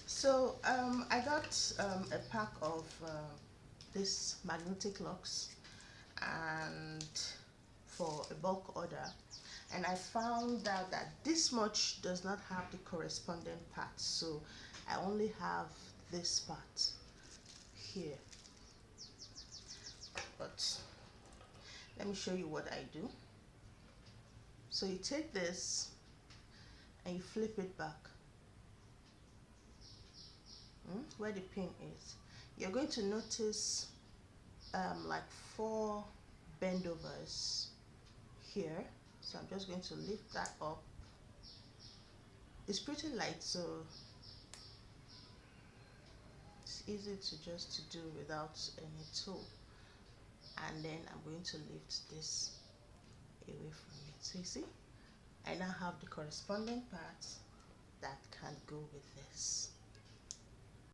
So I got a pack of this magnetic locks and for a bulk order, and I found out that this much does not have the corresponding part, so I only have this part here. But let me show you what I do. So you take this and you flip it back, where the pin is. You're going to notice like 4 bendovers here. So I'm just going to lift that up. It's pretty light, so it's easy to just to do without any tool. And then I'm going to lift this away from it. So you see, I now have the corresponding parts that can go with this.